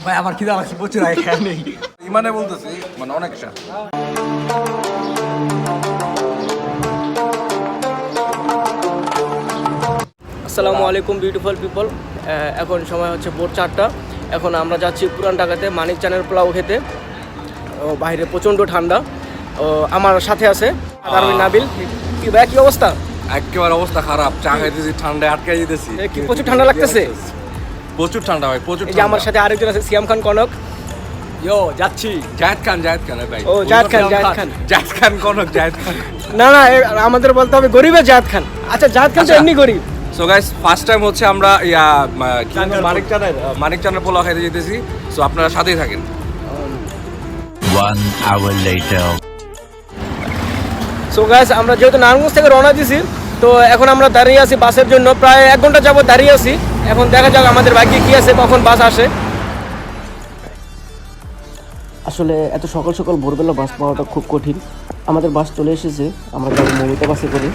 ভাই আমার খিদা লাগছে প্রচুর, আগে খেয়াল নেই। ইমানে বলতেছি, মানে অনেক আসসালামু আলাইকুম বিউটিফুল পিপল। এখন সময় হচ্ছে ভোর 4টা। এখন আমরা যাচ্ছি পুরান ঢাকাতে মানিক চানের পোলাও খেতে। বাইরে প্রচণ্ড ঠান্ডা। আমার সাথে আছে নাবিল। কি ভাই, কি অবস্থা? একেবারে অবস্থা খারাপ, চা খাইতেছি, ঠান্ডায় আটকাই দিতেছি। কি প্রচুর ঠান্ডা লাগতেছে? প্রচুর ঠান্ডা ভাই, প্রচুর। এই যে আমার সাথে আরেকজন আছে, সিয়াম খান কনক। যাচ্ছি। জায়েদ খান ভাই। ও জায়েদ খান কনক, জায়েদ খান। না আমাদের বলতে হবে গরিবের জায়েদ খান। আচ্ছা, জায়েদ খান তো এমনি গরিব। সো গাইস, ফার্স্ট টাইম হচ্ছে আমরা মানিক চানের পোলাও খাইতে যেতেছি। সো আপনারা সাথেই থাকেন। 1 hour later. সো গাইস, আমরা যেহেতু নারায়ণগঞ্জ থেকে রওনা দিছি, তো এখন আমরা দাঁড়িয়ে আছি বাসের জন্য। প্রায় 1 ঘন্টা যাবত দাঁড়িয়ে আছি। এখন দেখা যাক আমাদের ভাগ্যে কি আছে, কখন বাস আসে। আসলে এত সকাল সকাল ভোরবেলা বাস পাওয়াটা খুব কঠিন। আমাদের বাস চলে এসেছে, আমরা যাবো মমিতা বাসে করে।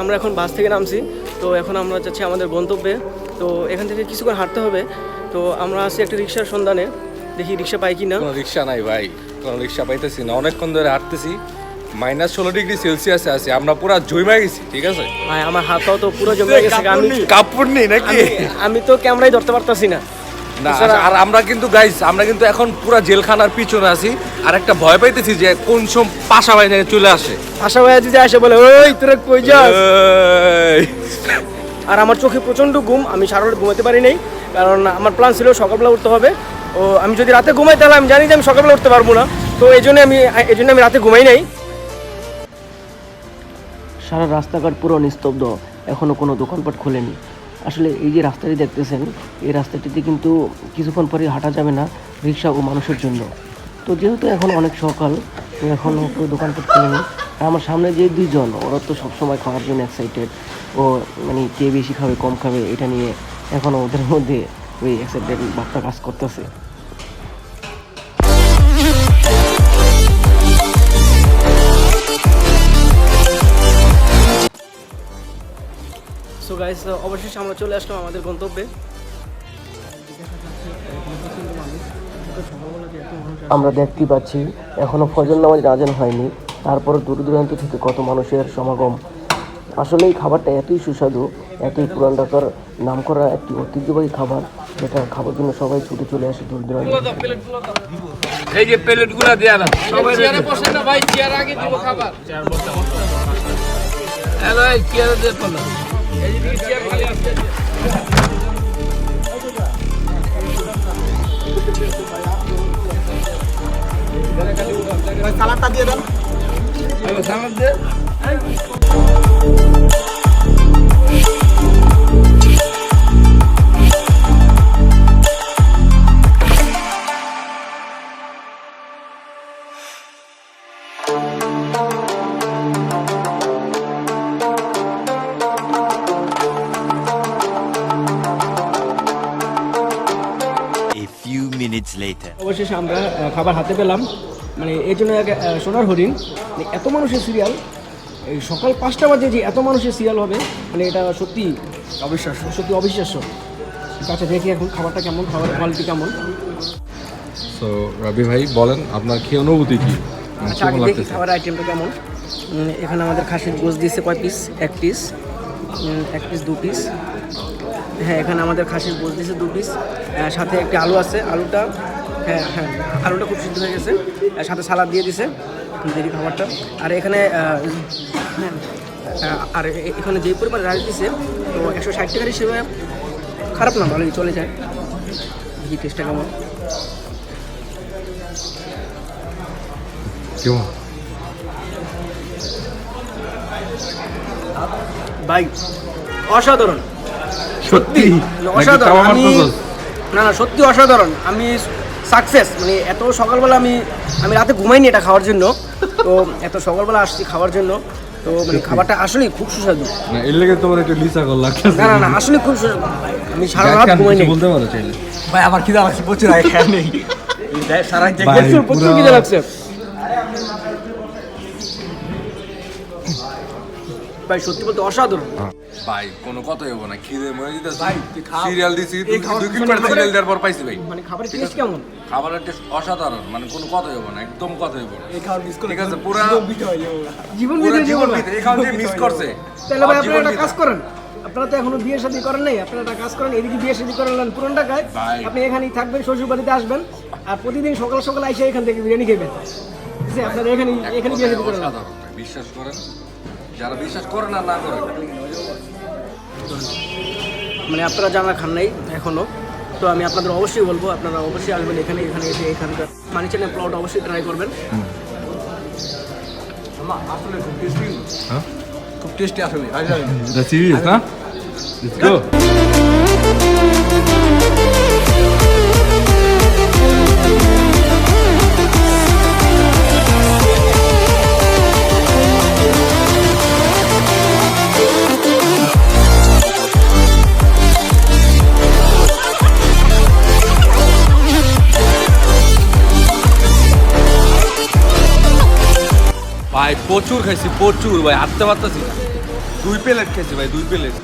আমরা এখন বাস থেকে নামছি, তো এখন আমরা যাচ্ছি আমাদের গন্তব্যে। তো এখান থেকে কিছুক্ষণ হাঁটতে হবে। তো আমরা আছি একটা রিক্সার সন্ধানে, দেখি রিক্সা পাই কি না। কোনো রিক্সা নাই ভাই, কোনো রিক্সা পাইতেছি না। অনেকক্ষণ ধরে হাঁটতেছি, -16 ডিগ্রি সেলসিয়াসে আছি, আমরা পুরো জমে গেছি। ঠিক আছে ভাই, আমার হাতটাও তো পুরো জমে গেছে। কাপড় নেই নাকি? আমি তো ক্যামেরাই ধরতে পারতাছি না। না, আর আমরা কিন্তু গাইস, আমরা কিন্তু এখন পুরো জেলখানার পিছনে আছি। আর একটা ভয় পাইতেছি যে কোন সময় পাশা ভাই চলে আসে। পাশা ভাই যদি আসে বলে, ওই তোরা কই যাস? আর আমার চোখে প্রচণ্ড ঘুম, আমি সারা রাত ঘুমাতে পারি নাই। কারণ আমার প্ল্যান ছিল সকালবেলা উঠতে হবে। ও আমি যদি রাতে ঘুমাই তাহলে আমি জানি যে আমি সকালবেলা উঠতে পারবো না। তো এই জন্য আমি রাতে ঘুমাই নাই। সারা রাস্তাঘাট পুরো নিস্তব্ধ, এখনও কোনো দোকানপাট খোলেনি। আসলে এই যে রাস্তাটি দেখতেছেন, এই রাস্তাটিতে কিন্তু কিছুক্ষণ পরে হাঁটা যাবে না রিক্সা ও মানুষের জন্য। তো যেহেতু এখন অনেক সকাল, তো এখন পুরো দোকানপাট খোলেনি। আর আমার সামনে যে দুইজন, ওরা তো সবসময় খাওয়ার জন্য এক্সাইটেড। ও মানে কে বেশি খাবে কম খাবে এটা নিয়ে এখনও ওদের মধ্যে ওই এক্সাইটেড ভাবটা কাজ করতেছে। সো গাইস, অবশেষে আমরা চলে আসলাম আমাদের গন্তব্যে। আমরা দেখতে পাচ্ছি এখনো ফজর নামাজ আজান হয়নি, তারপরে দূর দূরান্ত থেকে কত মানুষের সমাগম। আসলে এই খাবারটা এতই সুস্বাদু, এতই পুরান ঢাকার নামকরা একটি ঐতিহ্যবাহী খাবার, যেটা খাবার জন্য সবাই ছুটে চলে আসে দূর দূরান্ত। এই যে প্লেটগুলো দেয়া না, সবাই চেয়ারে বসে না ভাই, চেয়ার আগে দিব খাবার। হ্যালো, এই চেয়ারে দে পড়লো। এই যে চেয়ার খালি আছে। সালাদটা দিয়ে দেন। সালাদ দে। অবশেষে আমরা খাবার হাতে পেলাম। মানে এই জন্য সোনার হরিণ, এত মানুষের সিরিয়াল, এই সকাল 5টা বাজে যে এত মানুষের সিরিয়াল হবে, মানে এটা সত্যি অবিশ্বাস্য। আচ্ছা, দেখি এখন খাবারটা কেমন, খাবারের কোয়ালিটি কেমন। সো রবি ভাই বলেন, আপনার কি অনুভূতি কি? আচ্ছা, আগে দেখি খাবার আইটেমটা কেমন। এখানে আমাদের খাসির গোশ দিয়েছে কয় পিস? 1 piece, 2 piece. হ্যাঁ, এখানে আমাদের খাসির গোশ দিয়েছে 2 পিস। সাথে একটি আলু আছে, আলুটা আলুটা খুব সিদ্ধ হয়ে গেছে। সাথে সালাদ দিয়ে দিছে। দেখি খাবারটা। আর এখানে এখানে যে পরিমাণ রাইস দিছে, তো 160 টাকার হিসেবে খারাপ না, ভালোই চলে যায়। দেখি টেস্টটা কেমন। কেমন? ভাই অসাধারণ, সত্যি অসাধারণ। না সত্যি অসাধারণ, আমি সাকসেস। মানে এত সকালবেলা আমি রাতে ঘুমাইনি এটা খাওয়ার জন্য, তো এত সকালবেলা আসছি খাওয়ার জন্য, তো মানে খাবারটা আসলেই খুব সুস্বাদু। না এর লেগে তোমার একটু লিসা কল লাগতেছে। না আসলে খুব সুস্বাদু। আমি সারা রাত ঘুমাইনি। বলতে পারো চাইলে ভাই আমার খিদা লাগছে প্রচুর, আগে খেয়ে নেই। সারা রাত প্রচুর খিদা লাগছে ভাই, সত্যি বলতে অসাধারণ ভাই। কোনো কথাই হবে না, খিদে মরে যেতেছে ভাই। সিরিয়াল দিছি 2 কিলোমিটার সিরিয়াল দেওয়ার পর পাইছি ভাই। মানে খাবারের টেস্ট কেমন? খাবারের টেস্ট অসাধারণ, মানে কোনো কথাই হবে না, একদম কথাই হবে না। এই খাবার মিস করে ঠিক আছে, পুরো জীবন জীবন এই খাবার যে মিস করছে। তাহলে ভাই আপনারা একটা কাজ করেন, আপনারা তো এখনো বিয়ে শাদী করেন নাই, আপনারা একটা কাজ করেন, এদিকে বিয়ে শাদী করেন পুরান ঢাকায়, আপনি এখানেই থাকবেন, শ্বশুর বাড়িতে আসবেন, আর প্রতিদিন সকাল সকাল এসে এখান থেকে বিরিয়ানি খাবেন। ঠিক আছে, আপনারা এখানে বিয়ে শাদী করেন। অসাধারণ ভাই, বিশ্বাস করেন, যারা বিশ্বাস করেন আর না করেন। মানে আপনারা যারা খান নাই এখনো, তো আমি আপনাদের অবশ্যই বলবো আপনারা অবশ্যই আসবেন এখানে এসে এখানকার মানিক চানের পোলাওটা অবশ্যই ট্রাই করবেন। আসলে খুব টেস্টি, খুব টেস্টি আসলে। সিরিয়াস না? Let's go. ভাই প্রচুর খাইছি, প্রচুর ভাই, হাঁটতে পারতেছি না। 2 প্লেট খাইছি ভাই, 2 প্লেট।